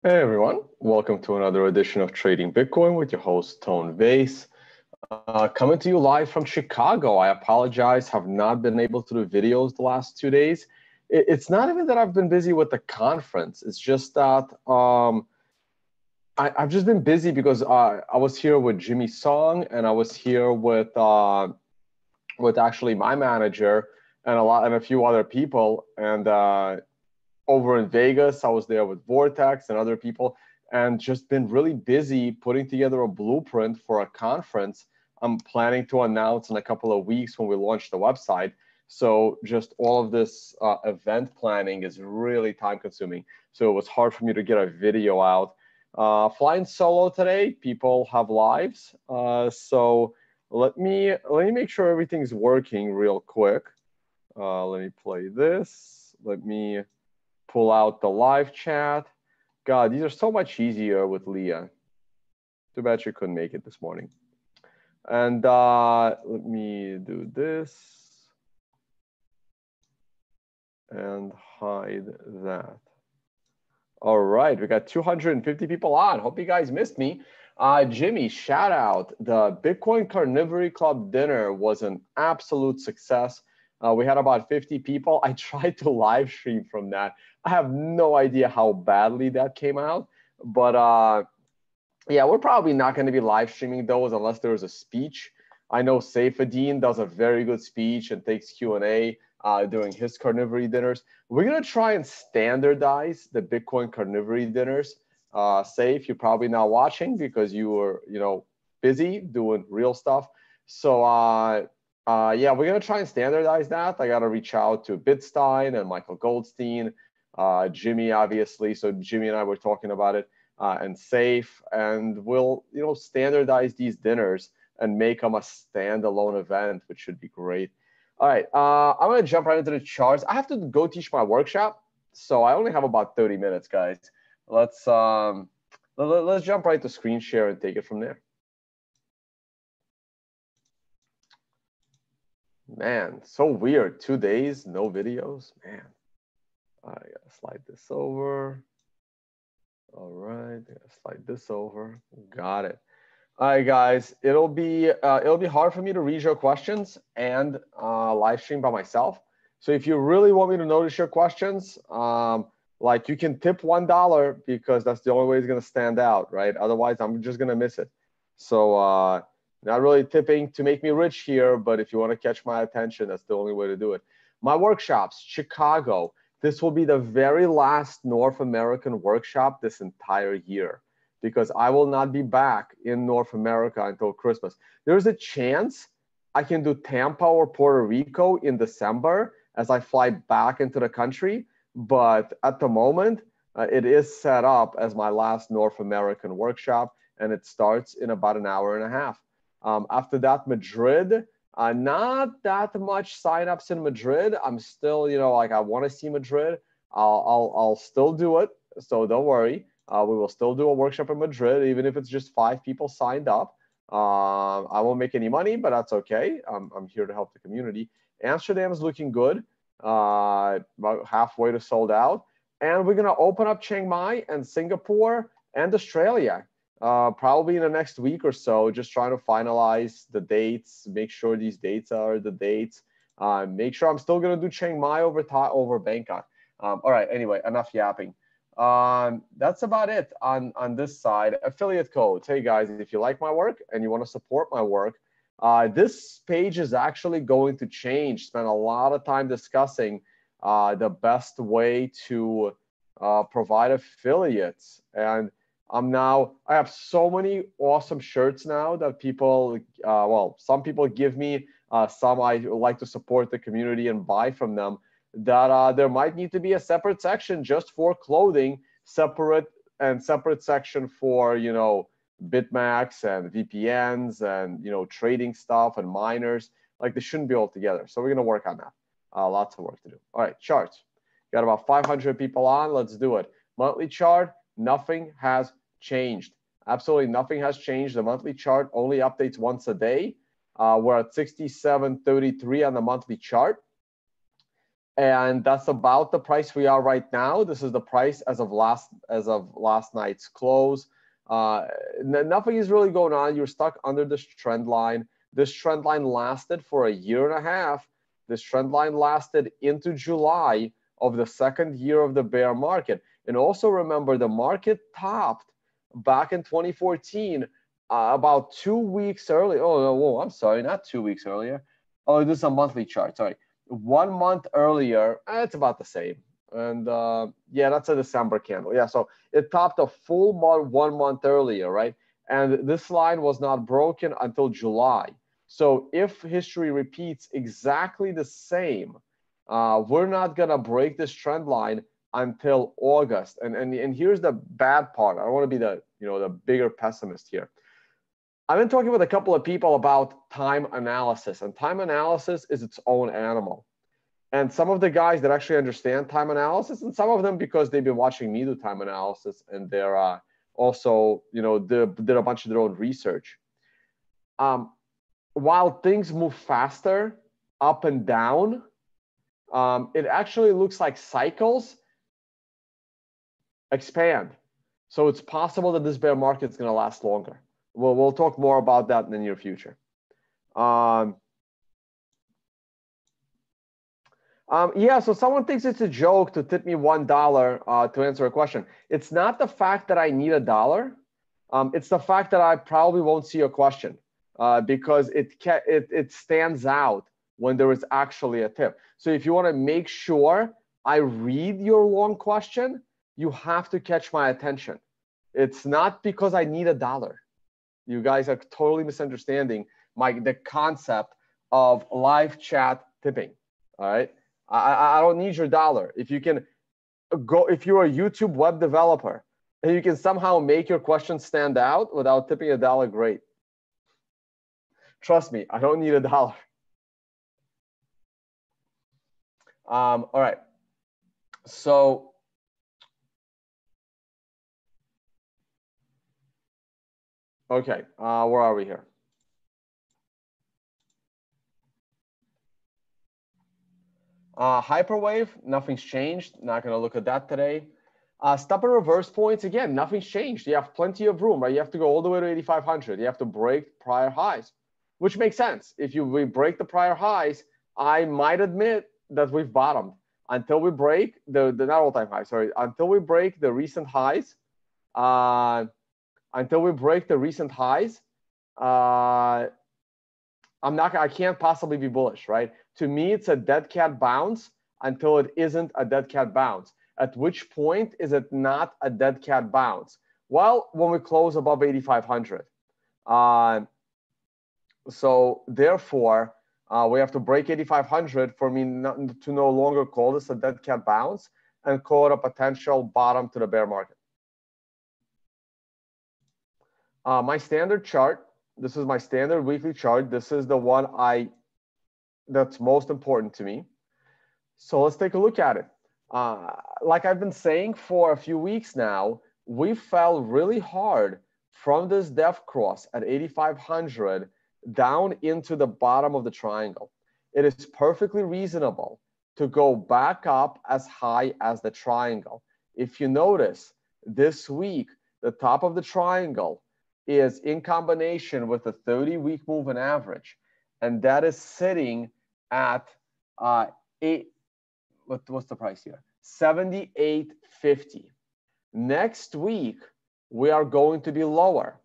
Hey everyone, welcome to another edition of Trading Bitcoin with your host Tone Vase. Coming to you live from Chicago. I apologize, have not been able to do videos the last 2 days. It's not even that I've been busy with the conference. It's just that I've just been busy because I was here with Jimmy Song and I was here with actually my manager and a few other people. And over in Vegas, I was there with Vortex and other people, and just been really busy putting together a blueprint for a conference I'm planning to announce in a couple of weeks when we launch the website. So just all of this event planning is really time consuming. So it was hard for me to get a video out. Flying solo today, people have lives. So let me make sure everything's working real quick. Let me play this. Let me pull out the live chat. God, these are so much easier with Leah. Too bad she couldn't make it this morning. And let me do this and hide that. All right, we got 250 people on. Hope you guys missed me. Jimmy, shout out. The Bitcoin Carnivory Club dinner was an absolute success. We had about 50 people. I tried to live stream from that. I have no idea how badly that came out, but yeah, we're probably not going to be live streaming those unless there's a speech. I know Saifedean does a very good speech and takes Q&A during his carnivory dinners. We're going to try and standardize the Bitcoin carnivory dinners. Saif, you're probably not watching because you were, busy doing real stuff. So yeah, we're going to try and standardize that. I got to reach out to Bitstein and Michael Goldstein, Jimmy, obviously. So Jimmy and I were talking about it. And Saif, and we'll standardize these dinners and make them a standalone event, which should be great. All right, I'm gonna jump right into the charts. I have to go teach my workshop, so I only have about 30 minutes, guys. Let's jump right to screen share and take it from there. Man, so weird. 2 days, no videos, man. I gotta slide this over. All right, slide this over. Got it. All right, guys. It'll be hard for me to read your questions and live stream by myself. So if you really want me to notice your questions, like you can tip $1 because that's the only way it's gonna stand out, right? Otherwise, I'm just gonna miss it. So not really tipping to make me rich here, but if you want to catch my attention, that's the only way to do it. My workshops, Chicago. This will be the very last North American workshop this entire year because I will not be back in North America until Christmas. There's a chance I can do Tampa or Puerto Rico in December as I fly back into the country. But at the moment, it is set up as my last North American workshop, and it starts in about an hour and a half. After that, Madrid. Not that much signups in Madrid. I'm still, like I want to see Madrid. I'll still do it. So don't worry. We will still do a workshop in Madrid, even if it's just 5 people signed up. I won't make any money, but that's okay. I'm here to help the community. Amsterdam is looking good. About halfway to sold out. And we're going to open up Chiang Mai and Singapore and Australia. Probably in the next week or so, just trying to finalize the dates, make sure these dates are the dates, make sure I'm still going to do Chiang Mai over Bangkok. All right, anyway, enough yapping. That's about it on this side. Affiliate codes. Hey, guys, if you like my work and you want to support my work, this page is actually going to change. Spend a lot of time discussing the best way to provide affiliates. And I have so many awesome shirts now that people, some people give me, some I like to support the community and buy from them, that there might need to be a separate section just for clothing, separate section for, Bitmax and VPNs and, trading stuff and miners. Like they shouldn't be all together. So we're going to work on that. Lots of work to do. All right, charts. Got about 500 people on. Let's do it. Monthly chart. Nothing has changed. Absolutely nothing has changed. The monthly chart only updates once a day. We're at 67.33 on the monthly chart. And that's about the price we are right now. This is the price as of last night's close. Nothing is really going on. You're stuck under this trend line. This trend line lasted for a year and a half. This trend line lasted into July of the second year of the bear market. And also remember, the market topped back in 2014, about 2 weeks earlier. Oh, no, whoa, I'm sorry, not 2 weeks earlier. Oh, this is a monthly chart, sorry. 1 month earlier, it's about the same. And yeah, that's a December candle. Yeah, so it topped a full month 1 month earlier, right? And this line was not broken until July. So if history repeats exactly the same, we're not gonna break this trend line until August. And here's the bad part. I don't want to be the bigger pessimist here. I've been talking with a couple of people about time analysis, and time analysis is its own animal. And some of the guys that actually understand time analysis, and some of them because they've been watching me do time analysis, and they're also, did a bunch of their own research. While things move faster up and down, it actually looks like cycles expand. So it's possible that this bear market is going to last longer. We'll talk more about that in the near future. Yeah, so someone thinks it's a joke to tip me $1 to answer a question. It's not the fact that I need $1. It's the fact that I probably won't see a question because it stands out when there is actually a tip. So if you want to make sure I read your long question, you have to catch my attention. It's not because I need $1. You guys are totally misunderstanding the concept of live chat tipping. All right, I don't need your $1. If you can if you're a YouTube web developer and you can somehow make your question stand out without tipping $1, great. Trust me, I don't need $1. All right, so. Okay, where are we here? Hyperwave, nothing's changed. Not going to look at that today. Stop and reverse points, again, nothing's changed. You have plenty of room, right? You have to go all the way to 8,500. You have to break prior highs, which makes sense. If we break the prior highs, I might admit that we've bottomed. Until we break the not all-time highs, sorry. Until we break the recent highs, I can't possibly be bullish, right? To me, it's a dead cat bounce until it isn't a dead cat bounce. At which point is it not a dead cat bounce? Well, when we close above 8,500. So therefore, we have to break 8,500 for me to no longer call this a dead cat bounce and call it a potential bottom to the bear market. My standard chart, this is my standard weekly chart. This is the one that's most important to me. So let's take a look at it. Like I've been saying for a few weeks now, we fell really hard from this depth cross at 8,500 down into the bottom of the triangle. It is perfectly reasonable to go back up as high as the triangle. If you notice, this week, the top of the triangle is in combination with the 30-week moving average, and that is sitting at what's the price here? 78.50. Next week, we are going to be lower.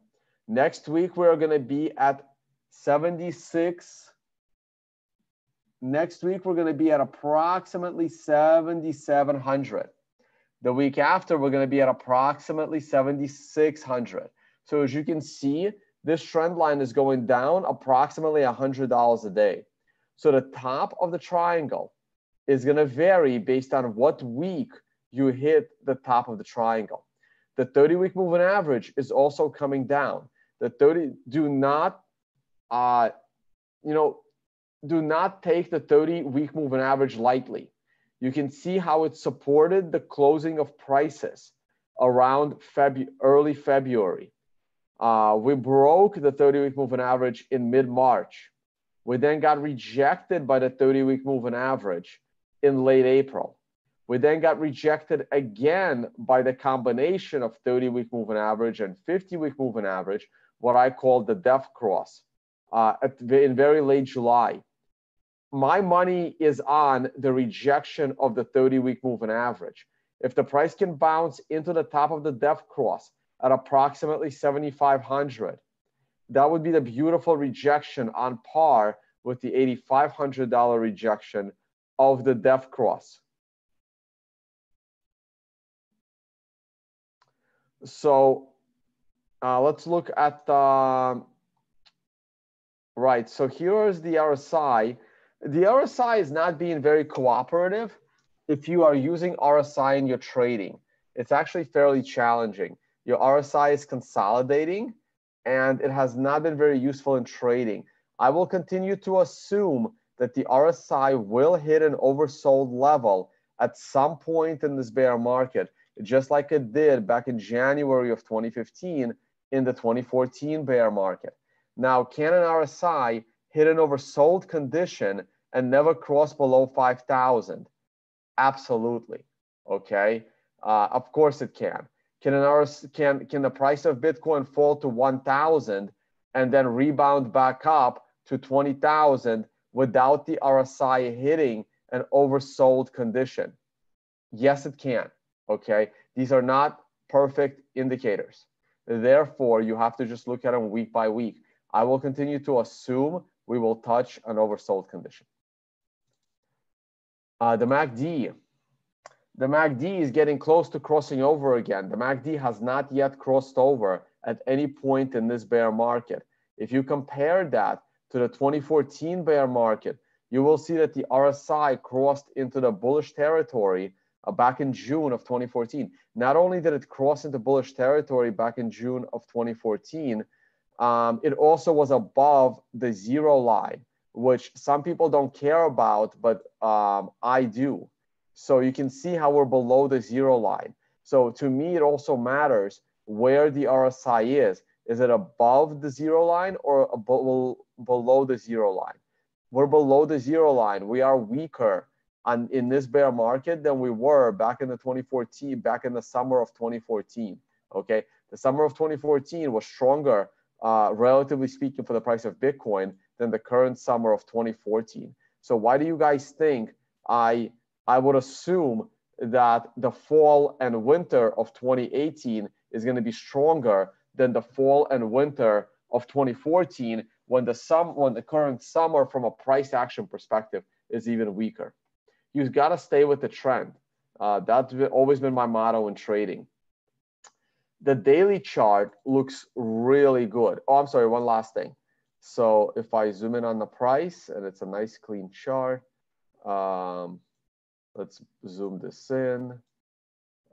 Next week, we're going to be at 76. Next week, we're going to be at approximately 7,700. The week after, we're going to be at approximately 7,600. So as you can see, this trend line is going down approximately $100 a day. So the top of the triangle is going to vary based on what week you hit the top of the triangle. The 30-week moving average is also coming down. Do not take the 30-week moving average lightly. You can see how it supported the closing of prices around early February. We broke the 30-week moving average in mid-March. We then got rejected by the 30-week moving average in late April. We then got rejected again by the combination of 30-week moving average and 50-week moving average, what I call the death cross, in very late July. My money is on the rejection of the 30-week moving average. If the price can bounce into the top of the death cross at approximately 7,500, that would be the beautiful rejection on par with the $8,500 rejection of the death cross. So let's look at right. So here is the RSI. The RSI is not being very cooperative if you are using RSI in your trading. It's actually fairly challenging. Your RSI is consolidating, and it has not been very useful in trading. I will continue to assume that the RSI will hit an oversold level at some point in this bear market, just like it did back in January of 2015 in the 2014 bear market. Now, can an RSI hit an oversold condition and never cross below 5,000? Absolutely. Okay. Of course it can. Can the price of Bitcoin fall to 1,000 and then rebound back up to 20,000 without the RSI hitting an oversold condition? Yes, it can. Okay. These are not perfect indicators. Therefore, you have to just look at them week by week. I will continue to assume we will touch an oversold condition. The MACD. The MACD is getting close to crossing over again. The MACD has not yet crossed over at any point in this bear market. If you compare that to the 2014 bear market, you will see that the RSI crossed into the bullish territory back in June of 2014. Not only did it cross into bullish territory back in June of 2014, it also was above the zero line, which some people don't care about, but I do. So you can see how we're below the zero line. So to me, it also matters where the RSI is. Is it above the zero line or below the zero line? We're below the zero line. We are weaker in this bear market than we were back in the summer of 2014. Okay, the summer of 2014 was stronger, relatively speaking, for the price of Bitcoin than the current summer of 2014. So why do you guys think I would assume that the fall and winter of 2018 is going to be stronger than the fall and winter of 2014 when the current summer from a price action perspective is even weaker? You've got to stay with the trend. That's always been my motto in trading. The daily chart looks really good. Oh, I'm sorry, one last thing. So if I zoom in on the price, and it's a nice clean chart, let's zoom this in.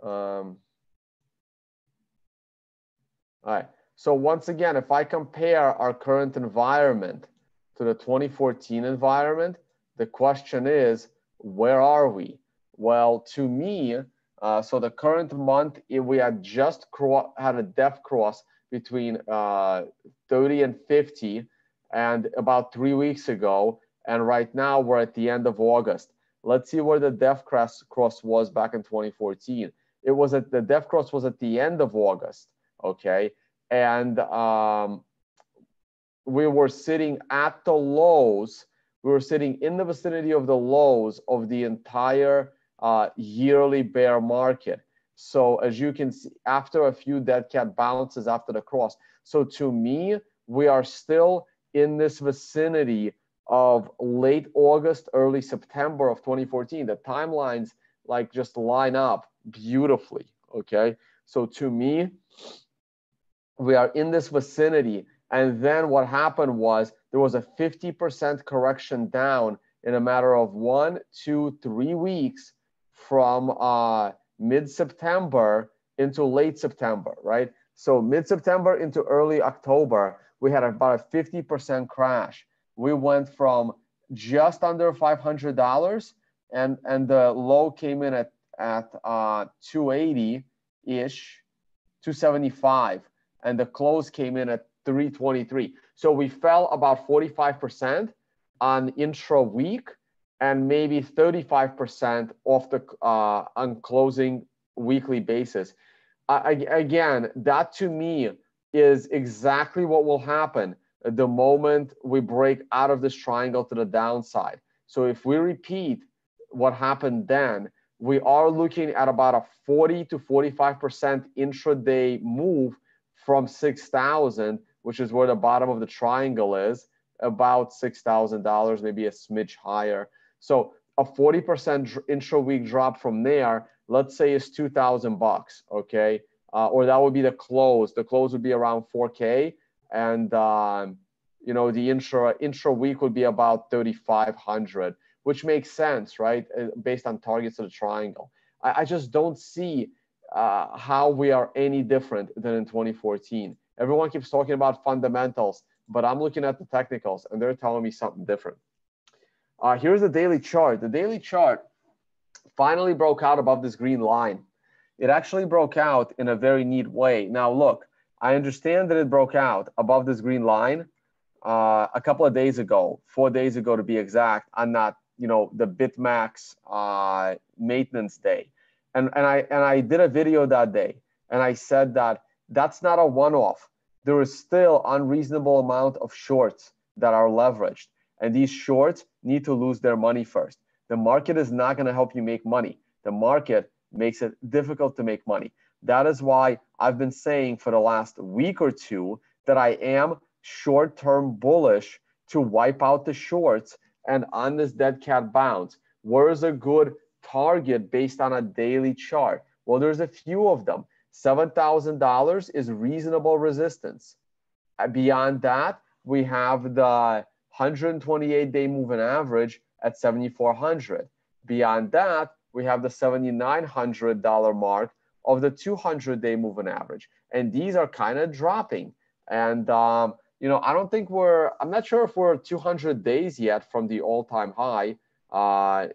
All right. So once again, if I compare our current environment to the 2014 environment, the question is, where are we? Well, to me, so the current month, we had just had a depth cross between 30 and 50, and about 3 weeks ago, and right now we're at the end of August. Let's see where the depth cross was back in 2014. The depth cross was at the end of August, okay? And we were sitting at the lows. We were sitting in the vicinity of the lows of the entire yearly bear market. So as you can see, after a few dead cat bounces after the cross. So to me, we are still in this vicinity of late August, early September of 2014. The timelines like just line up beautifully, okay? So to me, we are in this vicinity. And then what happened was there was a 50% correction down in a matter of 1, 2, 3 weeks from mid-September into late September, right? So mid-September into early October, we had about a 50% crash. We went from just under $500, and the low came in at 280-ish, 275, and the close came in at 323. So we fell about 45% on intra week, and maybe 35% off the on closing weekly basis. Again, that to me is exactly what will happen the moment we break out of this triangle to the downside. So if we repeat what happened then, we are looking at about a 40 to 45% intraday move from 6,000, which is where the bottom of the triangle is, about $6,000, maybe a smidge higher. So a 40% intra-week drop from there, let's say, is 2,000 bucks, okay? Or that would be the close. The close would be around 4K, and you know, the intra week would be about 3,500, which makes sense, right? Based on targets of the triangle. I just don't see how we are any different than in 2014. Everyone keeps talking about fundamentals, but I'm looking at the technicals, and they're telling me something different. Here's the daily chart. The daily chart finally broke out above this green line. It actually broke out in a very neat way. Now, look, I understand that it broke out above this green line a couple of days ago, 4 days ago to be exact, on that, you know, the BitMax maintenance day. And I did a video that day, and I said that that's not a one-off. There is still unreasonable amount of shorts that are leveraged, and these shorts need to lose their money first. The market is not going to help you make money. The market makes it difficult to make money. That is why I've been saying for the last week or two that I am short-term bullish to wipe out the shorts and on this dead cat bounce. Where is a good target based on a daily chart? Well, there's a few of them. $7,000 is reasonable resistance. Beyond that, we have the 128-day moving average at 7,400. Beyond that, we have the $7,900 mark of the 200-day moving average. And these are kind of dropping. And, you know, I don't think I'm not sure if we're 200 days yet from the all-time high.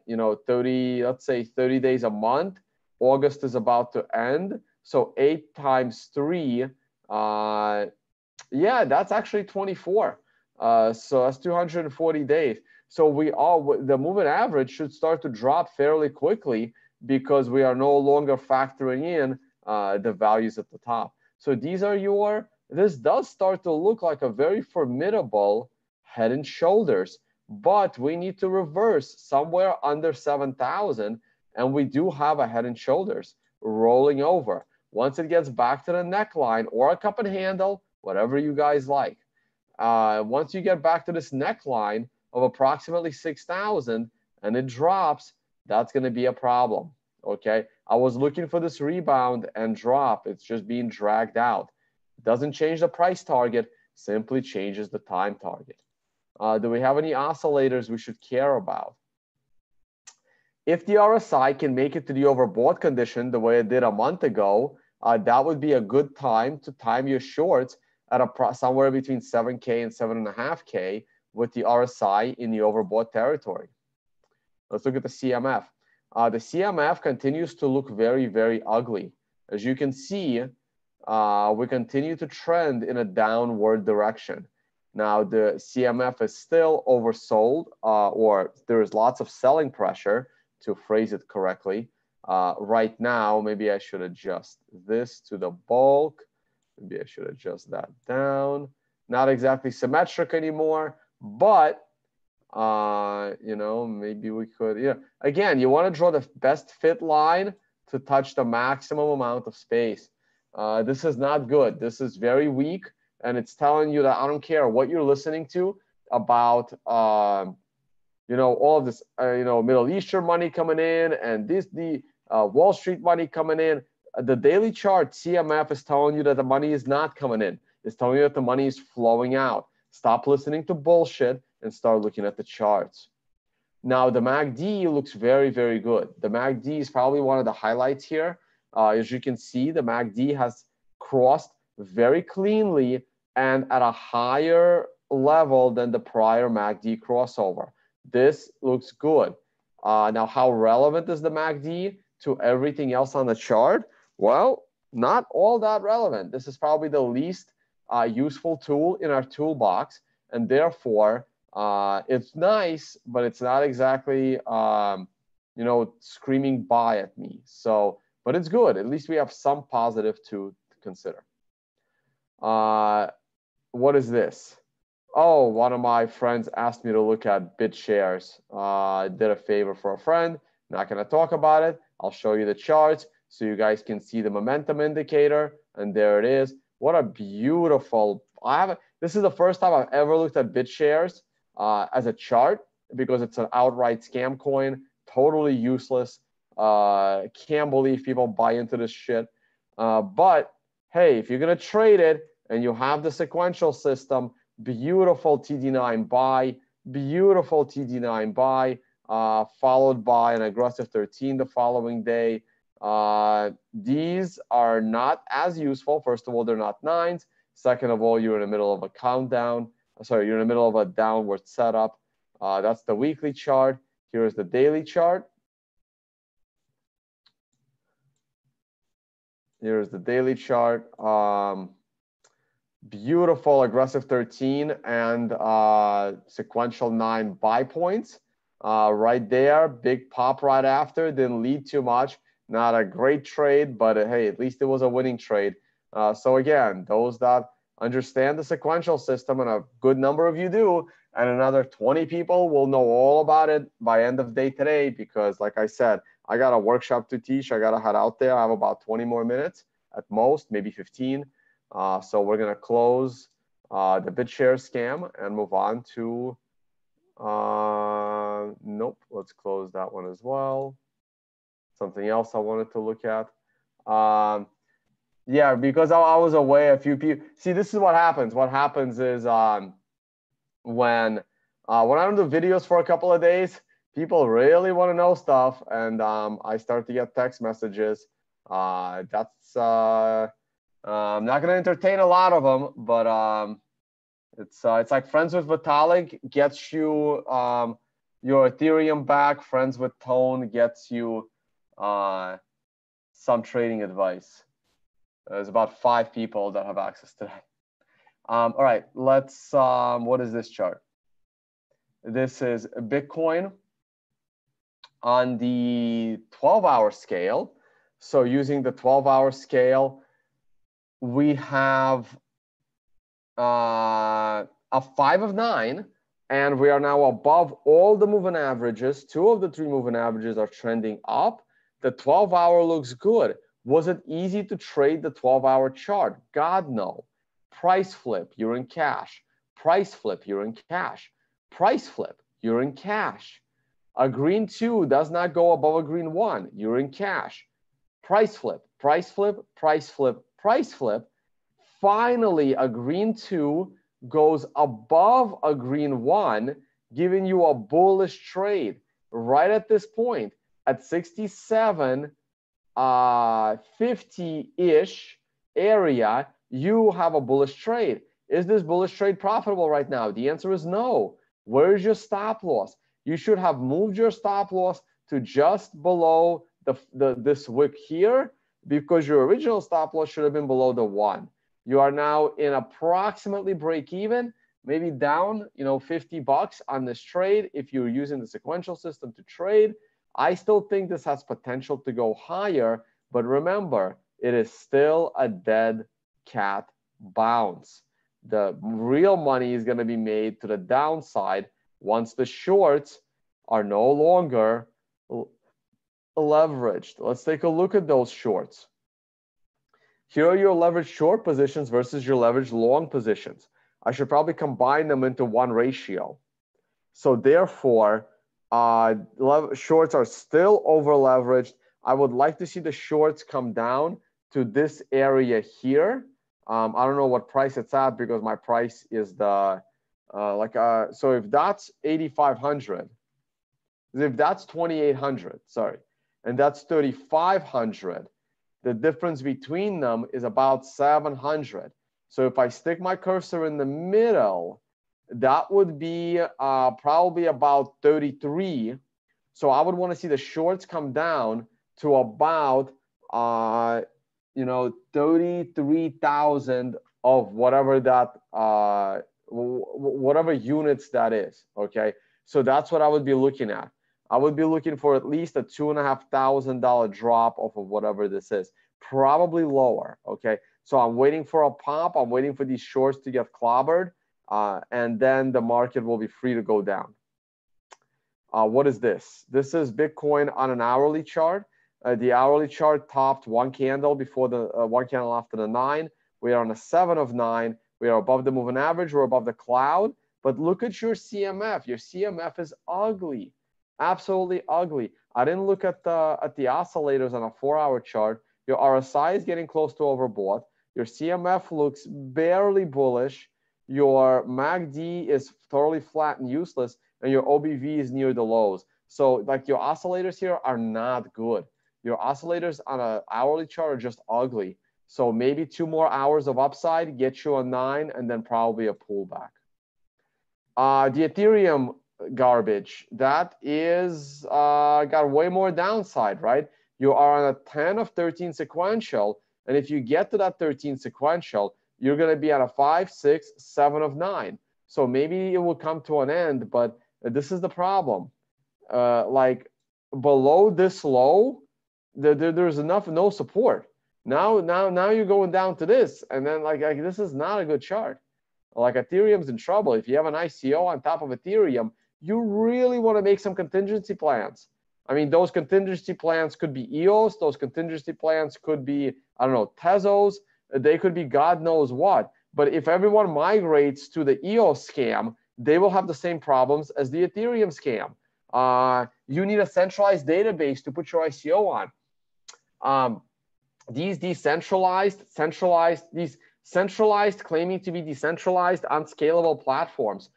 You know, let's say 30 days a month. August is about to end. So 8 times 3, yeah, that's actually 24. So that's 240 days. So the moving average should start to drop fairly quickly because we are no longer factoring in the values at the top. So this does start to look like a very formidable head and shoulders, but we need to reverse somewhere under 7,000, and we do have a head and shoulders rolling over. Once it gets back to the neckline or a cup and handle, whatever you guys like, once you get back to this neckline of approximately 6,000 and it drops, that's going to be a problem. Okay, I was looking for this rebound and drop. It's just being dragged out. It doesn't change the price target, simply changes the time target. Do we have any oscillators we should care about? If the RSI can make it to the overbought condition the way it did a month ago, that would be a good time to time your shorts at somewhere between 7K and 7.5K with the RSI in the overbought territory. Let's look at the CMF. The CMF continues to look very, very ugly. As you can see, we continue to trend in a downward direction. Now, the CMF is still oversold, or there is lots of selling pressure, to phrase it correctly. Right now, maybe I should adjust this to the bulk. Maybe I should adjust that down. Not exactly symmetric anymore, but you know, maybe we could, yeah. Again, you want to draw the best fit line to touch the maximum amount of space. This is not good. This is very weak, and it's telling you that I don't care what you're listening to about, you know, all of this, you know, Middle Eastern money coming in and the Wall Street money coming in. The daily chart CMF is telling you that the money is not coming in. It's telling you that the money is flowing out. Stop listening to bullshit and start looking at the charts. Now, the MACD looks very, very good. The MACD is probably one of the highlights here. As you can see, the MACD has crossed very cleanly and at a higher level than the prior MACD crossover. This looks good. Now, how relevant is the MACD to everything else on the chart? Well, not all that relevant. This is probably the least useful tool in our toolbox, and therefore, It's nice, but it's not exactly, you know, screaming buy at me. So, but it's good. At least we have some positive to consider. What is this? Oh, one of my friends asked me to look at BitShares. I did a favor for a friend. Not going to talk about it. I'll show you the charts so you guys can see the momentum indicator. And there it is. What a beautiful. This is the first time I've ever looked at BitShares as a chart because it's an outright scam coin. Totally useless. Can't believe people buy into this shit. But hey, if you're going to trade it and you have the sequential system, beautiful TD9 buy, beautiful TD9 buy, followed by an aggressive 13 the following day. These are not as useful. First of all, they're not nines. Second of all, you're in the middle of a countdown. Sorry, you're in the middle of a downward setup. That's the weekly chart. Here's the daily chart. Here's the daily chart. Beautiful aggressive 13 and sequential 9 buy points right there. Big pop right after. Didn't lead too much. Not a great trade, but hey, at least it was a winning trade. So again, those that understand the sequential system, and a good number of you do, and another 20 people will know all about it by end of day today, because like I said, I got a workshop to teach. I got to head out there. I have about 20 more minutes at most, maybe 15. So we're going to close the BitShares scam and move on to, nope, let's close that one as well. Something else I wanted to look at. Yeah, because I was away, a few people. See, this is what happens. What happens is when I don't do videos for a couple of days, people really want to know stuff, and I start to get text messages. I'm not going to entertain a lot of them, but it's like Friends with Vitalik gets you your Ethereum back. Friends with Tone gets you some trading advice. There's about 5 people that have access to that. All right, let's. What is this chart? This is Bitcoin on the 12-hour scale. So using the 12-hour scale, we have a 5 of 9, and we are now above all the moving averages. 2 of the 3 moving averages are trending up. The 12-hour looks good. Was it easy to trade the 12-hour chart? God, no. Price flip, you're in cash. Price flip, you're in cash. Price flip, you're in cash. A green 2 does not go above a green 1, you're in cash. Price flip, price flip, price flip, price flip. Finally, a green 2 goes above a green 1, giving you a bullish trade right at this point at 67, 50-ish area. You have a bullish trade. Is this bullish trade profitable right now? The answer is no. Where's your stop loss? You should have moved your stop loss to just below this wick here, because your original stop loss should have been below the 1. You are now in approximately break even, maybe down, $50 on this trade if you're using the sequential system to trade. I still think this has potential to go higher, but remember, it is still a dead cat bounce. The real money is going to be made to the downside once the shorts are no longer leveraged. Let's take a look at those shorts. Here are your leveraged short positions versus your leveraged long positions. I should probably combine them into one ratio. So therefore, shorts are still over leveraged. I would like to see the shorts come down to this area here. I don't know what price it's at, because my price is the so if that's 8,500, if that's 2,800, sorry, and that's 3,500, the difference between them is about 700. So if I stick my cursor in the middle, that would be probably about 33. So I would want to see the shorts come down to about 33,000 of whatever that whatever units that is, okay? So that's what I would be looking at. I would be looking for at least a $2,500 drop off of whatever this is, probably lower, okay? So I'm waiting for a pop. I'm waiting for these shorts to get clobbered, and then the market will be free to go down. What is this? This is Bitcoin on an hourly chart. The hourly chart topped one candle before the one candle after the 9. We are on a 7 of 9. We are above the moving average. We're above the cloud. But look at your CMF. Your CMF is ugly, absolutely ugly. I didn't look at the oscillators on a 4-hour chart. Your RSI is getting close to overbought. Your CMF looks barely bullish. Your MACD is totally flat and useless, and your OBV is near the lows. So like your oscillators here are not good. Your oscillators on an hourly chart are just ugly. So maybe 2 more hours of upside, get you a 9, and then probably a pullback. The Ethereum garbage, that is got way more downside, right? You are on a 10 of 13 sequential, and if you get to that 13 sequential, you're going to be at a 5, 6, 7 of 9. So maybe it will come to an end, but this is the problem. Like below this low, there's no support. Now you're going down to this, and then like this is not a good chart. Like Ethereum's in trouble. If you have an ICO on top of Ethereum, you really want to make some contingency plans. I mean, those contingency plans could be EOS. Those contingency plans could be, I don't know, Tezos. They could be God knows what. But if everyone migrates to the EOS scam, they will have the same problems as the Ethereum scam. You need a centralized database to put your ICO on. These centralized, claiming to be decentralized, unscalable platforms,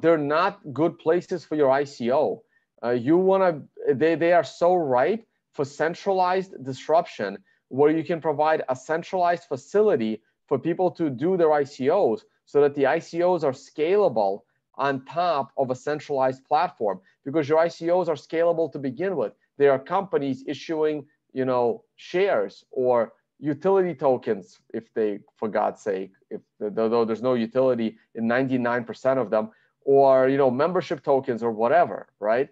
they're not good places for your ICO. They are so ripe for centralized disruption, where you can provide a centralized facility for people to do their ICOs, so that the ICOs are scalable on top of a centralized platform, because your ICOs are scalable to begin with. There are companies issuing, shares or utility tokens, if they, for God's sake, though there's no utility in 99% of them, or membership tokens or whatever, right?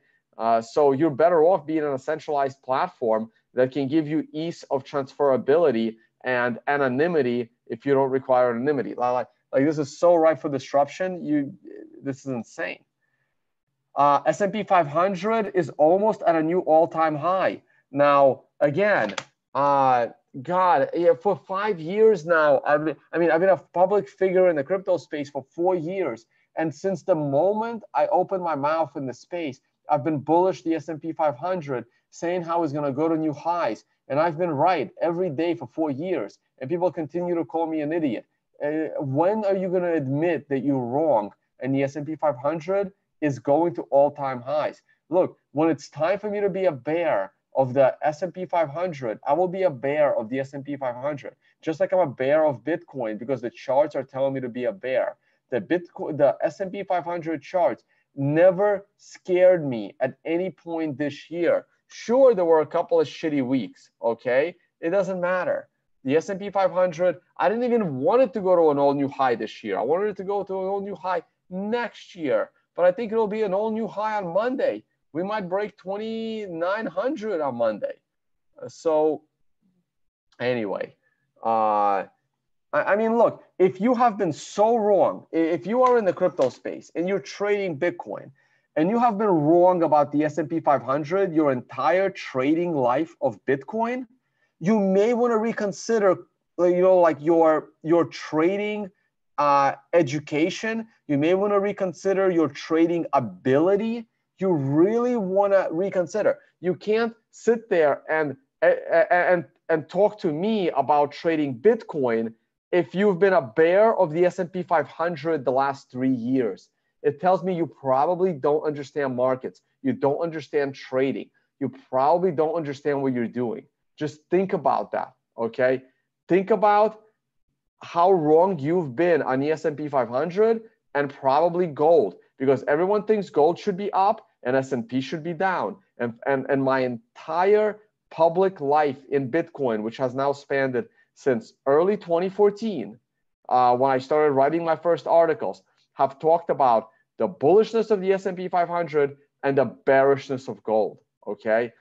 So you're better off being on a centralized platform that can give you ease of transferability and anonymity if you don't require anonymity. Like this is so ripe for disruption. This is insane. S&P 500 is almost at a new all-time high. Now, again, God, yeah, for 5 years now, I've been a public figure in the crypto space for 4 years. And since the moment I opened my mouth in the space, I've been bullish the S&P 500, saying how it's going to go to new highs. And I've been right every day for 4 years. And people continue to call me an idiot. When are you going to admit that you're wrong and the S&P 500 is going to all-time highs? Look, when it's time for me to be a bear of the S&P 500, I will be a bear of the S&P 500, just like I'm a bear of Bitcoin because the charts are telling me to be a bear. The S&P 500 charts never scared me at any point this year. Sure, there were a couple of shitty weeks, okay? It doesn't matter. The S&P 500, I didn't even want it to go to an all-new high this year. I wanted it to go to an all-new high next year, but I think it'll be an all-new high on Monday. We might break 2,900 on Monday. So anyway, I mean, look, if you have been so wrong, if you are in the crypto space and you're trading Bitcoin and you have been wrong about the S&P 500 your entire trading life of Bitcoin, you may want to reconsider, like your trading education. You may want to reconsider your trading ability. You really want to reconsider. You can't sit there and talk to me about trading Bitcoin if you've been a bear of the S&P 500 the last 3 years. It tells me you probably don't understand markets. You don't understand trading. You probably don't understand what you're doing. Just think about that, okay? Think about how wrong you've been on the S&P 500 and probably gold, because everyone thinks gold should be up and S&P should be down. And my entire public life in Bitcoin, which has now spanned since early 2014, when I started writing my first articles, have talked about the bullishness of the S&P 500 and the bearishness of gold, okay?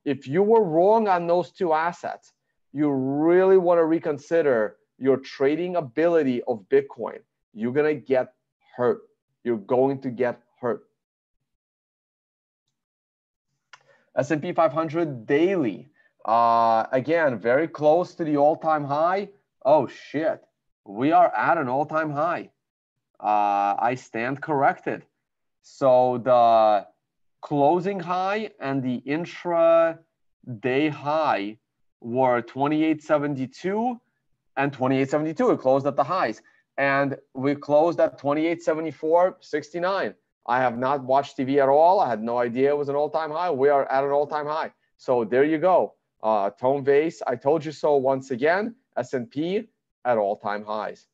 If you were wrong on those two assets, you really want to reconsider your trading ability of Bitcoin. You're going to get hurt. You're going to get hurt. S&P 500 daily. Again, very close to the all-time high. Oh, shit. We are at an all-time high. I stand corrected. So the closing high and the intra-day high were 28.72 and 28.72. It closed at the highs. And we closed at 28.74.69. I have not watched TV at all. I had no idea it was an all-time high. We are at an all-time high. So there you go. Tone Vase, I told you so once again. S&P at all-time highs.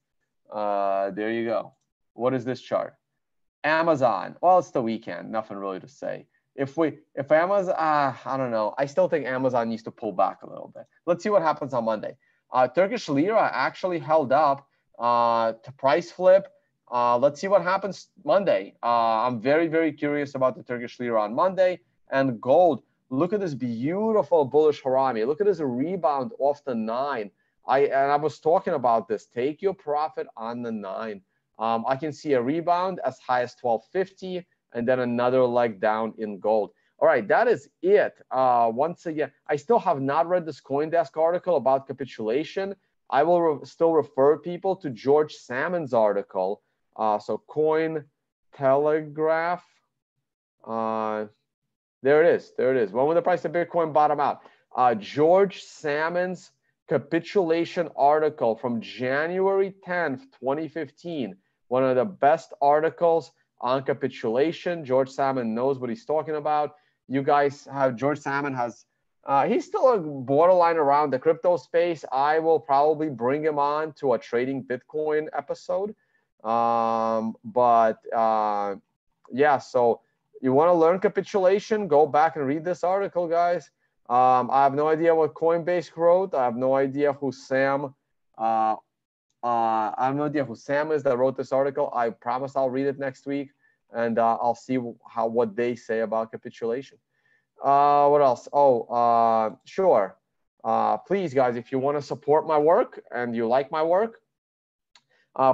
There you go. What is this chart? Amazon. Well, it's the weekend. Nothing really to say. If Amazon, I don't know. I still think Amazon needs to pull back a little bit. Let's see what happens on Monday. Turkish lira actually held up to price flip. Let's see what happens Monday. I'm very, very curious about the Turkish lira on Monday. And gold, look at this beautiful bullish harami. Look at this rebound off the 9. I was talking about this. Take your profit on the 9. I can see a rebound as high as 1250 and then another leg down in gold. All right, that is it. Once again, I still have not read this CoinDesk article about capitulation. I will still refer people to George Salmon's article. So Coin Telegraph. There it is. There it is. When will the price of Bitcoin bottom out? George Salmon's capitulation article from January 10th, 2015. One of the best articles on capitulation. George Salmon knows what he's talking about. You guys have, George Salmon has, he's still a borderline around the crypto space. I will probably bring him on to a trading Bitcoin episode. Yeah, so you want to learn capitulation, go back and read this article, guys. I have no idea what Coinbase wrote. I have no idea who Sam I have no idea who Sam is that wrote this article. I promise I'll read it next week, and I'll see what they say about capitulation. What else? Oh, sure. Please, guys, if you want to support my work and you like my work,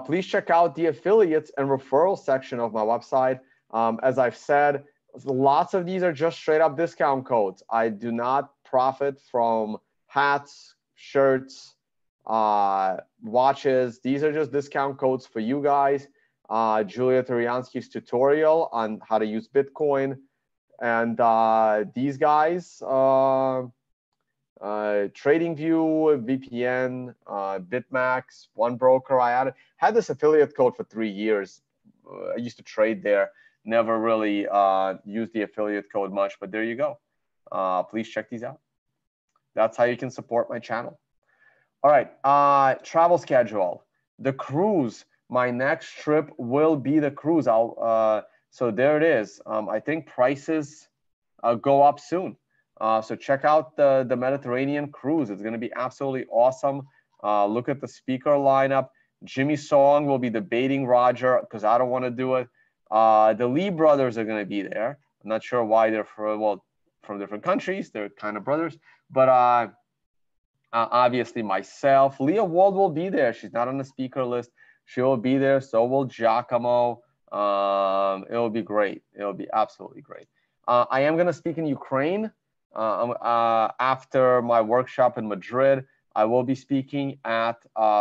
please check out the affiliates and referral section of my website. As I've said, lots of these are just straight up discount codes. I do not profit from hats, shirts, watches. These are just discount codes for you guys. Julia Turiansky's tutorial on how to use Bitcoin. And these guys, TradingView, VPN, BitMax, One Broker. I had this affiliate code for 3 years. I used to trade there. Never really used the affiliate code much, but there you go. Please check these out. That's how you can support my channel. All right, travel schedule. The cruise. My next trip will be the cruise. So there it is. I think prices go up soon. So check out the Mediterranean cruise. It's going to be absolutely awesome. Look at the speaker lineup. Jimmy Song will be debating Roger because I don't want to do it. The Lee brothers are going to be there. I'm not sure why they're from different countries. They're kind of brothers. But obviously myself. Leah Wald will be there. She's not on the speaker list. She will be there. So will Giacomo. It'll be great. It'll be absolutely great. I am going to speak in Ukraine after my workshop in Madrid. I will be speaking at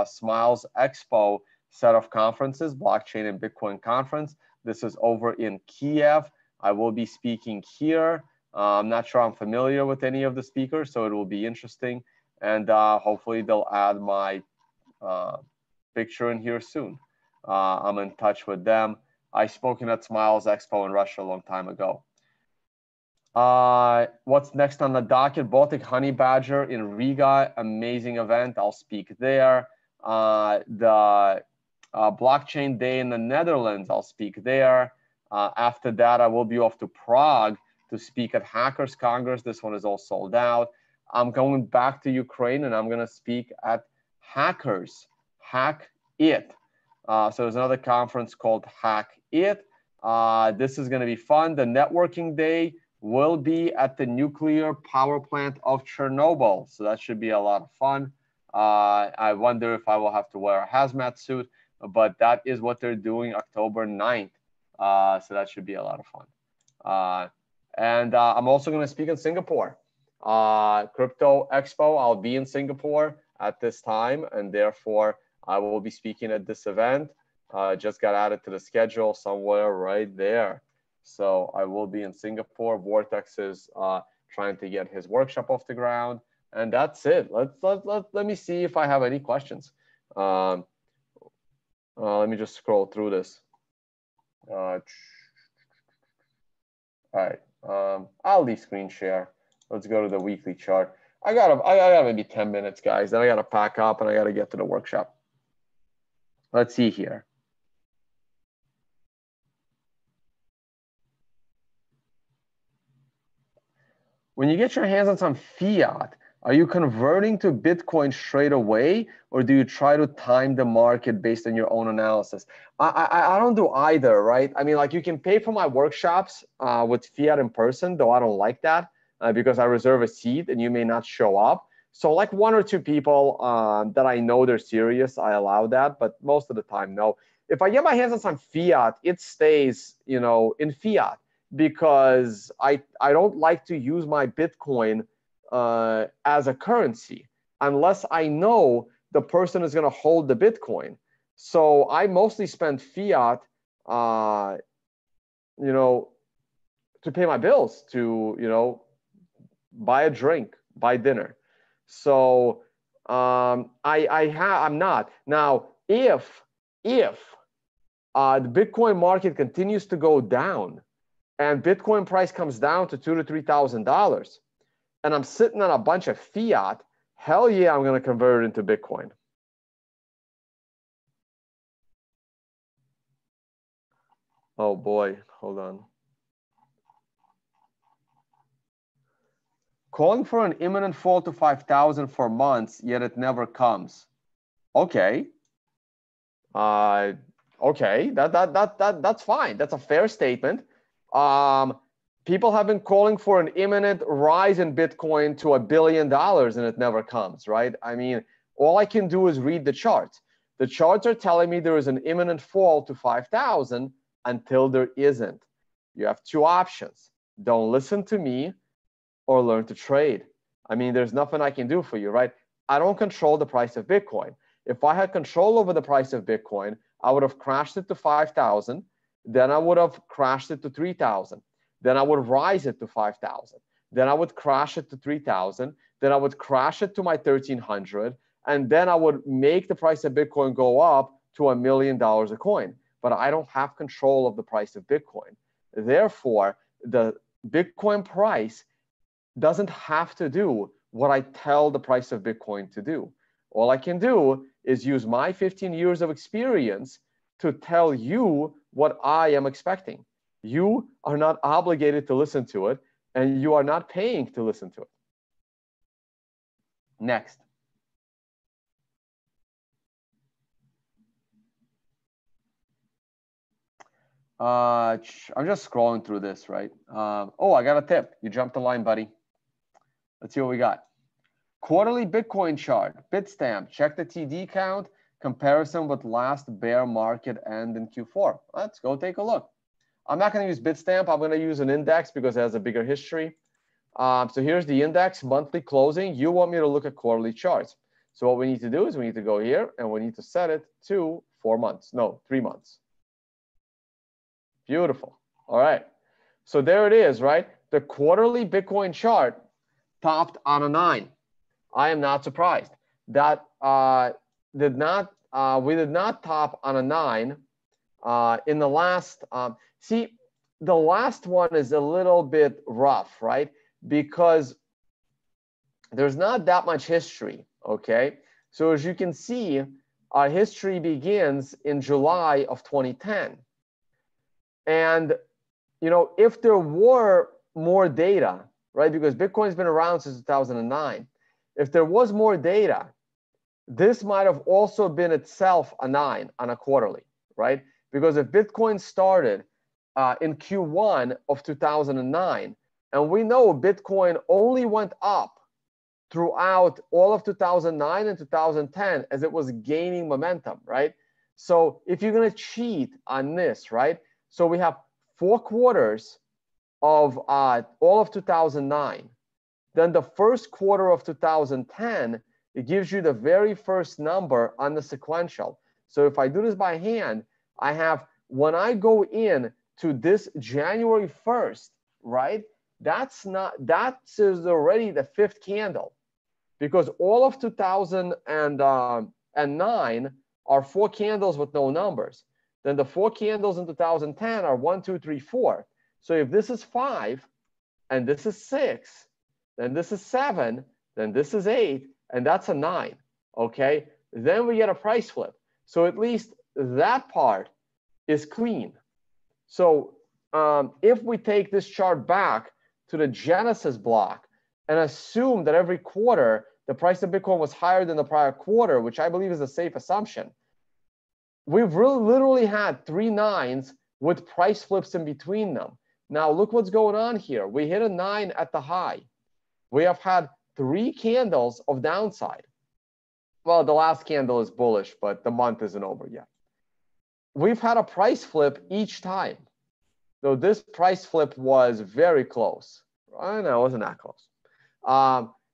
Smiles Expo set of conferences, Blockchain and Bitcoin Conference. This is over in Kiev. I will be speaking here. I'm not sure I'm familiar with any of the speakers, so it will be interesting. And hopefully they'll add my picture in here soon. I'm in touch with them. I've spoken at Smiles Expo in Russia a long time ago. What's next on the docket? Baltic Honey Badger in Riga, amazing event. I'll speak there. The Blockchain Day in the Netherlands, I'll speak there. After that, I will be off to Prague to speak at Hackers Congress. This one is all sold out. I'm going back to Ukraine and I'm going to speak at Hackers, Hack It. So there's another conference called Hack It. This is going to be fun. The networking day will be at the nuclear power plant of Chernobyl. So that should be a lot of fun. I wonder if I will have to wear a hazmat suit, but that is what they're doing October 9th. So that should be a lot of fun. And I'm also going to speak in Singapore. Crypto Expo, I'll be in Singapore at this time, and therefore I will be speaking at this event. Just got added to the schedule somewhere right there. So I will be in Singapore. Vortex is trying to get his workshop off the ground. And that's it. Let me see if I have any questions. Let me just scroll through this. All right. I'll leave screen share. Let's go to the weekly chart. I got maybe 10 minutes, guys. Then I got to pack up and I got to get to the workshop. Let's see here. When you get your hands on some fiat, are you converting to Bitcoin straight away, or do you try to time the market based on your own analysis? I don't do either, right? I mean, like, you can pay for my workshops with fiat in person, though I don't like that because I reserve a seat and you may not show up. So like 1 or 2 people that I know they're serious, I allow that, but most of the time, no. If I get my hands on some fiat, it stays, you know, in fiat, because I don't like to use my Bitcoin as a currency unless I know the person is going to hold the Bitcoin. So I mostly spend fiat, you know, to pay my bills, to, you know, buy a drink, buy dinner. So I'm not. Now, if the Bitcoin market continues to go down and Bitcoin price comes down to $2,000 to $3,000, and I'm sitting on a bunch of fiat, hell yeah, I'm going to convert it into Bitcoin. Oh boy, hold on. Calling for an imminent fall to 5,000 for months, yet it never comes. Okay. Okay, that's fine. That's a fair statement. People have been calling for an imminent rise in Bitcoin to $1 billion, and it never comes, right? I mean, all I can do is read the charts. The charts are telling me there is an imminent fall to 5,000 until there isn't. You have 2 options. Don't listen to me or learn to trade. I mean, there's nothing I can do for you, right? I don't control the price of Bitcoin. If I had control over the price of Bitcoin, I would have crashed it to 5,000. Then I would have crashed it to 3,000. Then I would rise it to 5,000. Then I would crash it to 3,000. Then I would crash it to my 1,300. And then I would make the price of Bitcoin go up to $1 million a coin. But I don't have control of the price of Bitcoin. Therefore, the Bitcoin price doesn't have to do what I tell the price of Bitcoin to do. All I can do is use my 15 years of experience to tell you what I am expecting. You are not obligated to listen to it, and you are not paying to listen to it. Next. I'm just scrolling through this, right? Oh, I got a tip. You jumped the line, buddy. Let's see what we got. Quarterly Bitcoin chart, Bitstamp. Check the TD count. Comparison with last bear market end in Q4. Let's go take a look. I'm not going to use Bitstamp. I'm going to use an index because it has a bigger history. So here's the index, monthly closing. You want me to look at quarterly charts. So what we need to do is we need to go here and we need to set it to 4 months. No, 3 months. Beautiful. All right. So there it is, right? The quarterly Bitcoin chart topped on a 9. I am not surprised. That we did not top on a 9 in the last. See, the last one is a little bit rough, right? Because there's not that much history, okay? So as you can see, our history begins in July of 2010. And, you know, if there were more data, right, because Bitcoin's been around since 2009, if there was more data, this might have also been itself a 9 on a quarterly, right? Because if Bitcoin started in Q1 of 2009, and we know Bitcoin only went up throughout all of 2009 and 2010 as it was gaining momentum, right? So if you're going to cheat on this, right? So we have 4 quarters of all of 2009. Then the first quarter of 2010, it gives you the very first number on the sequential. So if I do this by hand, I have, when I go in to this January 1st, right? That is already the 5th candle, because all of 2009 are 4 candles with no numbers. Then the 4 candles in 2010 are 1, 2, 3, 4. So if this is 5, and this is 6, then this is 7, then this is 8, and that's a 9, okay? Then we get a price flip. So at least that part is clean. So if we take this chart back to the Genesis block and assume that every quarter the price of Bitcoin was higher than the prior quarter, which I believe is a safe assumption, we've literally had 3 9s with price flips in between them. Now look what's going on here. We hit a 9 at the high. We have had 3 candles of downside. Well, the last candle is bullish, but the month isn't over yet. We've had a price flip each time. So this price flip was very close. I know, it wasn't that close.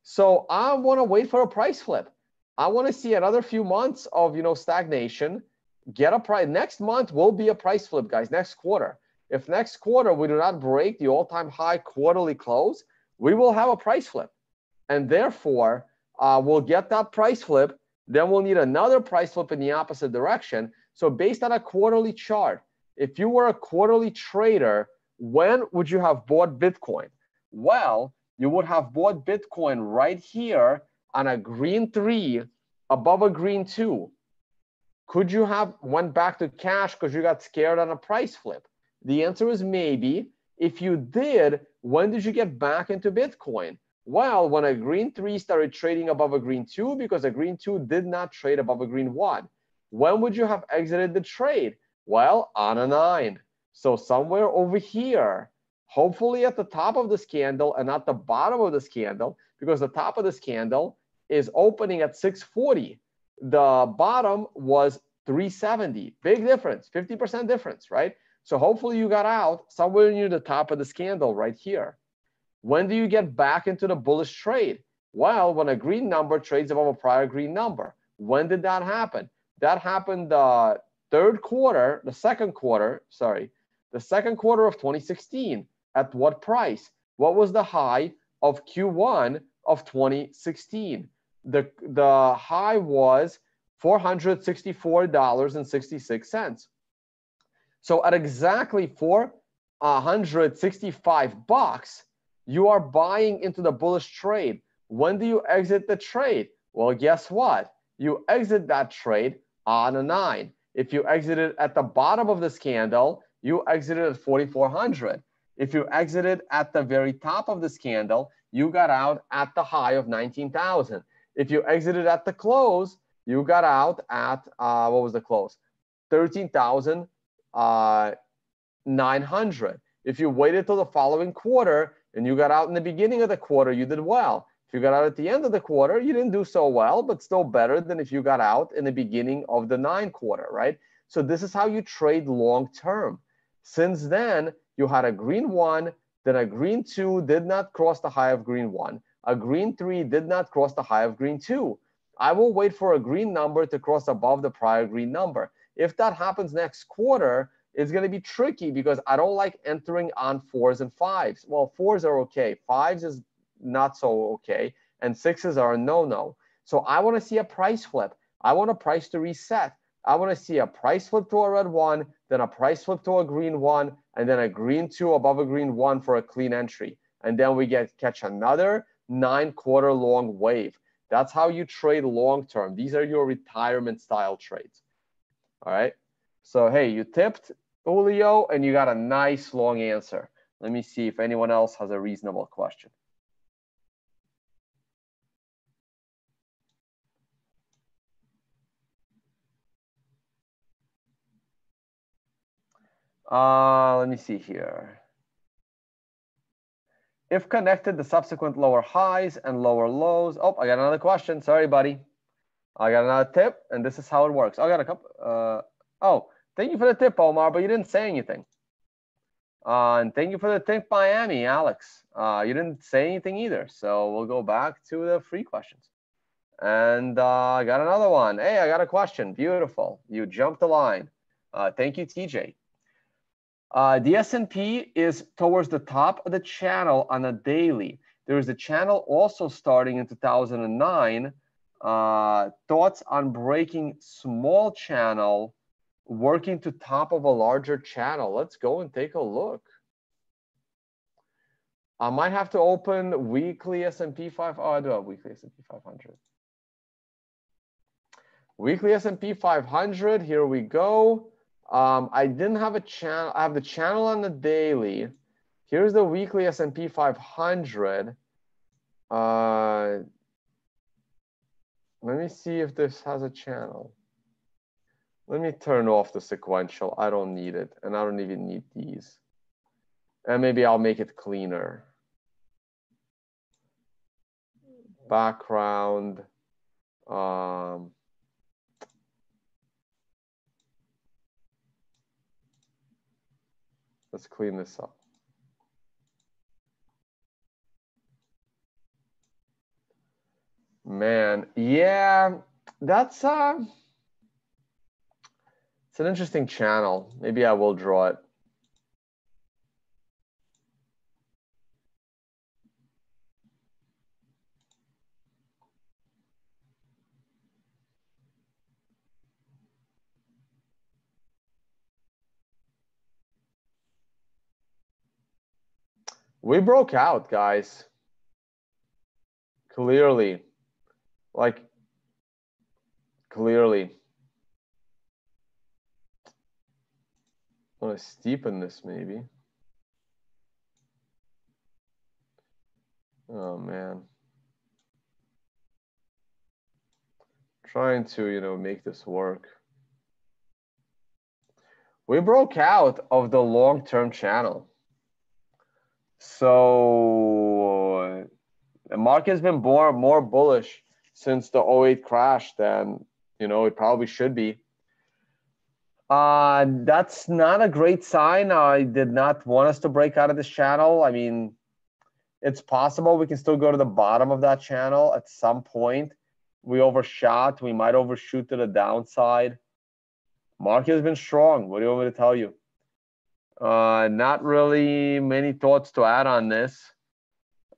So I want to wait for a price flip. I want to see another few months of stagnation. Get a price. Next month will be a price flip, guys. Next quarter. If next quarter we do not break the all-time high quarterly close, we will have a price flip. And therefore, we'll get that price flip. Then we'll need another price flip in the opposite direction. So based on a quarterly chart, if you were a quarterly trader, when would you have bought Bitcoin? Well, you would have bought Bitcoin right here on a green 3 above a green 2. Could you have went back to cash because you got scared on a price flip? The answer is maybe. If you did, when did you get back into Bitcoin? Well, when a green 3 started trading above a green 2, because a green 2 did not trade above a green 1. When would you have exited the trade? Well, on a 9. So somewhere over here, hopefully at the top of this candle and not the bottom of this candle, because the top of this candle is opening at 640. The bottom was 370. Big difference, 50% difference, right? So hopefully you got out somewhere near the top of this candle right here. When do you get back into the bullish trade? Well, when a green number trades above a prior green number. When did that happen? That happened the second quarter of 2016. At what price? What was the high of Q1 of 2016? The high was $464.66. So at exactly $465, you are buying into the bullish trade. When do you exit the trade? Well, guess what? You exit that trade on a 9. If you exited at the bottom of this candle, you exited at 4,400. If you exited at the very top of this candle, you got out at the high of 19,000. If you exited at the close, you got out at, what was the close? 13,900. If you waited till the following quarter and you got out in the beginning of the quarter, you did well. If you got out at the end of the quarter, you didn't do so well, but still better than if you got out in the beginning of the 9 quarter, right? So this is how you trade long term. Since then, you had a green 1, then a green 2 did not cross the high of green 1. A green 3 did not cross the high of green 2. I will wait for a green number to cross above the prior green number. If that happens next quarter, it's going to be tricky because I don't like entering on 4s and 5s. Well, 4s are okay. 5s is not so okay. And 6s are a no-no. So I want to see a price flip. I want a price to reset. I want to see a price flip to a red 1, then a price flip to a green 1, and then a green 2 above a green 1 for a clean entry. And then we catch another 9-quarter long wave. That's how you trade long term. These are your retirement style trades. All right. So, hey, you tipped Julio and you got a nice long answer. Let me see if anyone else has a reasonable question. Let me see here. If connected, the subsequent lower highs and lower lows. Oh, I got another question. Sorry, buddy. I got another tip, and this is how it works. I got a couple. Oh, thank you for the tip, Omar, but you didn't say anything. And thank you for the tip, Miami, Alex. You didn't say anything either. So we'll go back to the free questions. And I got another one. Hey, I got a question. Beautiful. You jumped the line. Thank you, TJ. The S&P is towards the top of the channel on a daily. There is a channel also starting in 2009. Thoughts on breaking small channel, working to top of a larger channel. Let's go and take a look. I might have to open weekly S&P 500. Oh, I do have weekly S&P 500. Weekly S&P 500. Here we go. I didn't have a channel. I have the channel on the daily. Here's the weekly S&P 500. Let me see if this has a channel. Let me turn off the sequential. I don't need it, and I don't even need these. And maybe I'll make it cleaner. Background. Let's clean this up. Man, yeah, that's it's an interesting channel. Maybe I will draw it. We broke out, guys. Clearly. Like, clearly. I want to steepen this, maybe. Oh, man. Trying to, make this work. We broke out of the long-term channel. So the market has been more bullish since the 08 crash than it probably should be. That's not a great sign. I did not want us to break out of this channel. I mean, it's possible we can still go to the bottom of that channel at some point. We overshot. We might overshoot to the downside. Market has been strong. What do you want me to tell you? Not really many thoughts to add on this.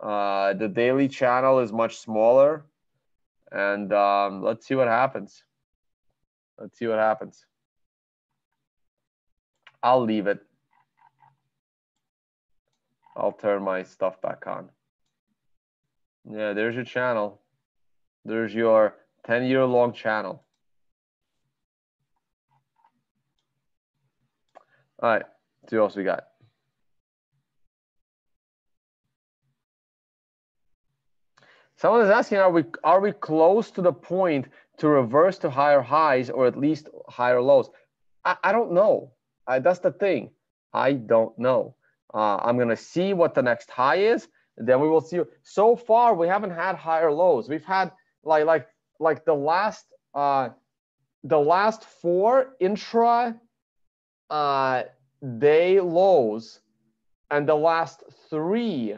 The daily channel is much smaller. And let's see what happens. Let's see what happens. I'll leave it. I'll turn my stuff back on. Yeah, there's your channel. There's your 10-year-long channel. All right, let's see what else we got. Someone is asking, are we close to the point to reverse to higher highs or at least higher lows? I don't know. That's the thing. I don't know. I'm going to see what the next high is. Then we will see. So far, we haven't had higher lows. We've had like the last 4 intra day lows and the last 3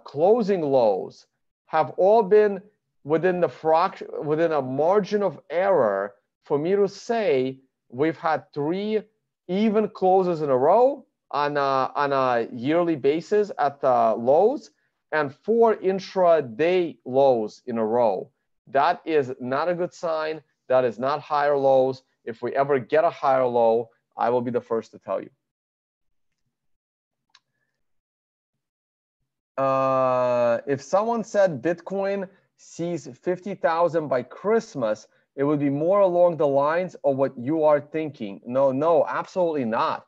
closing lows have all been within a margin of error for me to say we've had 3 even closes in a row on a yearly basis at the lows and 4 intraday lows in a row. That is not a good sign. That is not higher lows. If we ever get a higher low, I will be the first to tell you. If someone said Bitcoin sees 50,000 by Christmas, it would be more along the lines of what you are thinking. No, absolutely not.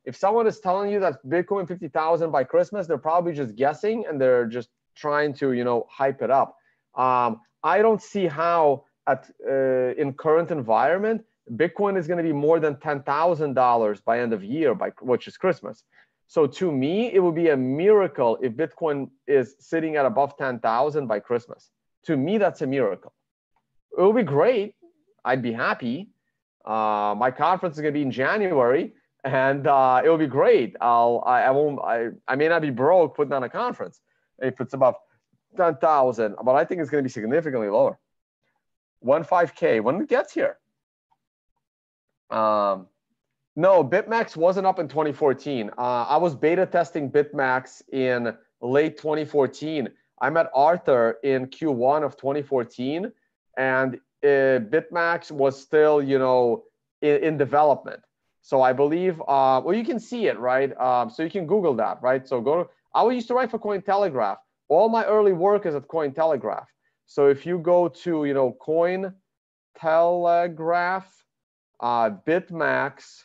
If someone is telling you that Bitcoin 50,000 by Christmas, they're probably just guessing and they're just trying to, hype it up. I don't see how in current environment Bitcoin is going to be more than $10,000 by end of year, which is Christmas. So to me, it would be a miracle if Bitcoin is sitting at above 10,000 by Christmas. To me, that's a miracle. It would be great. I'd be happy. My conference is going to be in January, and it will be great. I may not be broke putting on a conference if it's above 10,000, but I think it's going to be significantly lower. 15K when it gets here. No, BitMax wasn't up in 2014. I was beta testing BitMax in late 2014. I met Arthur in Q1 of 2014, and BitMax was still, in development. So I believe, well, you can see it, right? So you can Google that, right? So I used to write for Cointelegraph. All my early work is at Cointelegraph. So if you go to, Cointelegraph, BitMax,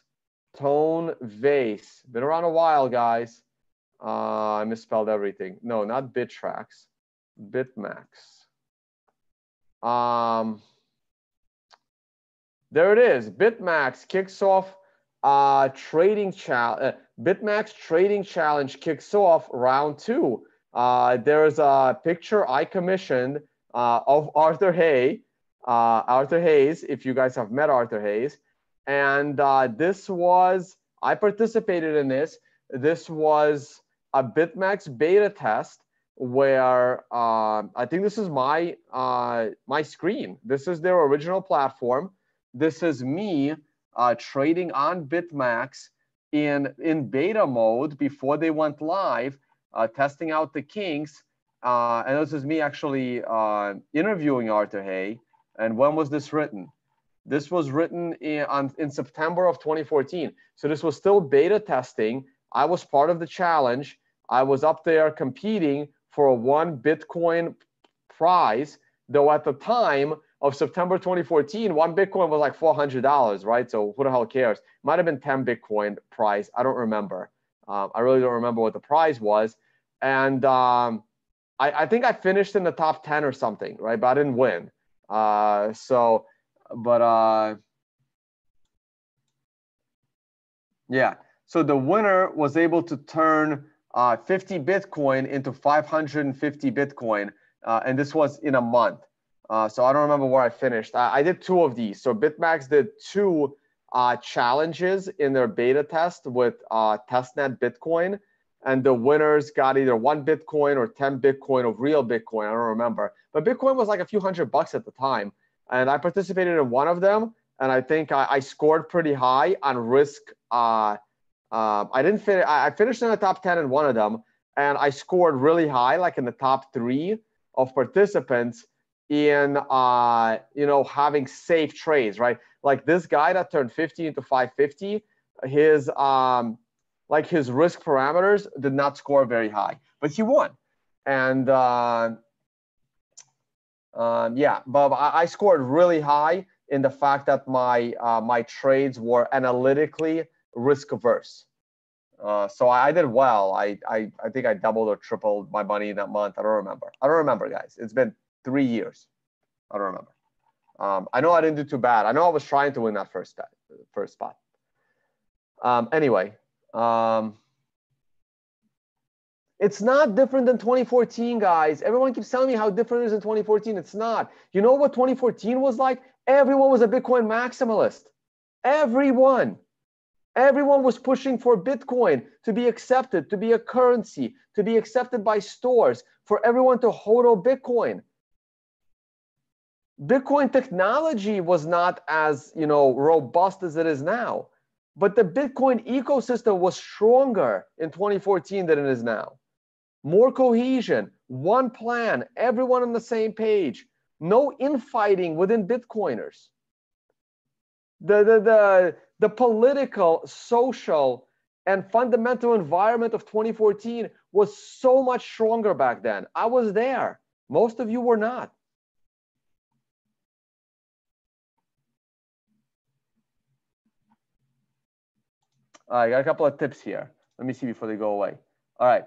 Tone Vase. Been around a while, guys. I misspelled everything. No, not BitTrax. BitMax. There it is. BitMax kicks off trading challenge. BitMax trading challenge kicks off round 2. There's a picture I commissioned of Arthur Hayes. If you guys have met Arthur Hayes. And I participated in this. This was a BitMax beta test where I think this is my screen. This is their original platform. This is me trading on BitMax in beta mode before they went live, testing out the kinks. And this is me actually interviewing Arthur Hayes. And when was this written? This was written in September of 2014. So this was still beta testing. I was part of the challenge. I was up there competing for a 1 Bitcoin prize, though at the time of September 2014, 1 Bitcoin was like $400, right? So who the hell cares? Might have been 10 Bitcoin prize. I don't remember. I really don't remember what the prize was. And I think I finished in the top 10 or something, right? But I didn't win. Yeah, so the winner was able to turn 50 Bitcoin into 550 Bitcoin, and this was in a month. So I don't remember where I finished. I did 2 of these. So BitMax did 2 challenges in their beta test with testnet Bitcoin, and the winners got either 1 Bitcoin or 10 Bitcoin of real Bitcoin. I don't remember, but Bitcoin was like a few $100 at the time. And I participated in one of them, and I think I scored pretty high on risk. I didn't finish. I finished in the top 10 in one of them, and I scored really high, like in the top 3 of participants in having safe trades, right? Like this guy that turned 50 into 550, his risk parameters did not score very high, but he won, and. But I scored really high in the fact that my trades were analytically risk averse. So I did well. I think I doubled or tripled my money in that month. I don't remember, guys. It's been 3 years. I don't remember. I know I didn't do too bad. I know I was trying to win that first spot. Anyway. It's not different than 2014, guys. Everyone keeps telling me how different it is in 2014. It's not. You know what 2014 was like? Everyone was a Bitcoin maximalist. Everyone was pushing for Bitcoin to be accepted, to be a currency, to be accepted by stores, for everyone to hodl Bitcoin. Bitcoin technology was not as, robust as it is now. But the Bitcoin ecosystem was stronger in 2014 than it is now. More cohesion, one plan, everyone on the same page, no infighting within Bitcoiners. The political, social, and fundamental environment of 2014 was so much stronger back then. I was there. Most of you were not. I got a couple of tips here. Let me see before they go away. All right.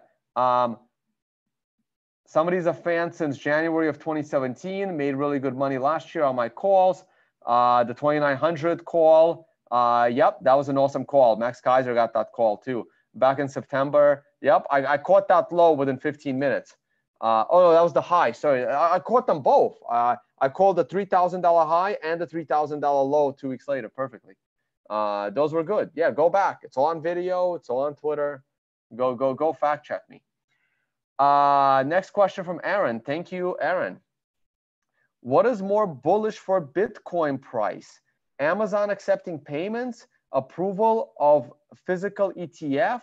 Somebody's a fan since January of 2017, made really good money last year on my calls. The 2900 call. Yep, that was an awesome call. Max Kaiser got that call too. Back in September. Yep, I caught that low within 15 minutes. Oh, no, that was the high. Sorry, I caught them both. I called the $3,000 high and the $3,000 low 2 weeks later perfectly. Those were good. Yeah, go back. It's all on video. It's all on Twitter. Go fact check me. Next question from Aaron. Thank you, Aaron. What is more bullish for Bitcoin price? Amazon accepting payments, approval of physical ETF,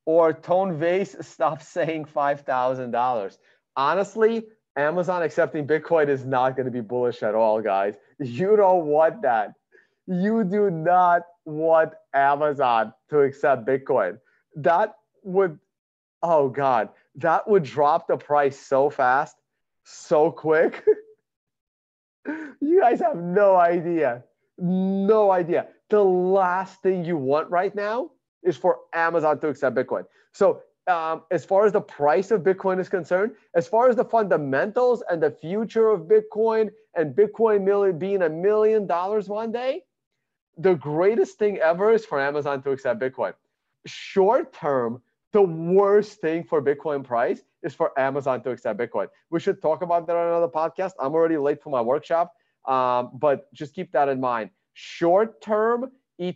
or Tone Vase stop saying $5,000? Honestly, Amazon accepting Bitcoin is not going to be bullish at all, guys. You don't want that. You do not want Amazon to accept Bitcoin. That would, oh God, that would drop the price so fast, so quick. You guys have no idea. No idea. The last thing you want right now is for Amazon to accept Bitcoin. So as far as the price of Bitcoin is concerned, as far as the fundamentals and the future of Bitcoin and Bitcoin being $1 million one day, the greatest thing ever is for Amazon to accept Bitcoin. Short term, the worst thing for Bitcoin price is for Amazon to accept Bitcoin. We should talk about that on another podcast. I'm already late for my workshop, but just keep that in mind. Short term, a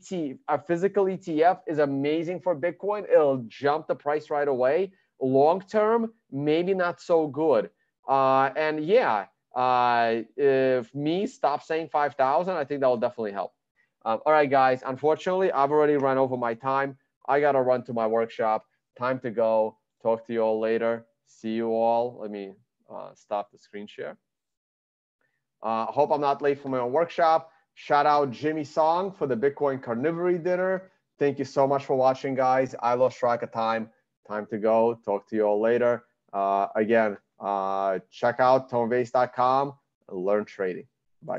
physical ETF is amazing for Bitcoin. It'll jump the price right away. Long term, maybe not so good. And yeah, if me stop saying 5,000, I think that will definitely help. All right, guys. Unfortunately, I've already run over my time. I got to run to my workshop. Time to go. Talk to you all later. See you all. Let me stop the screen share. Hope I'm not late for my own workshop. Shout out Jimmy Song for the Bitcoin Carnivory dinner. Thank you so much for watching, guys. I lost track of time. Time to go. Talk to you all later. Again, check out tonevase.com and learn trading. Bye.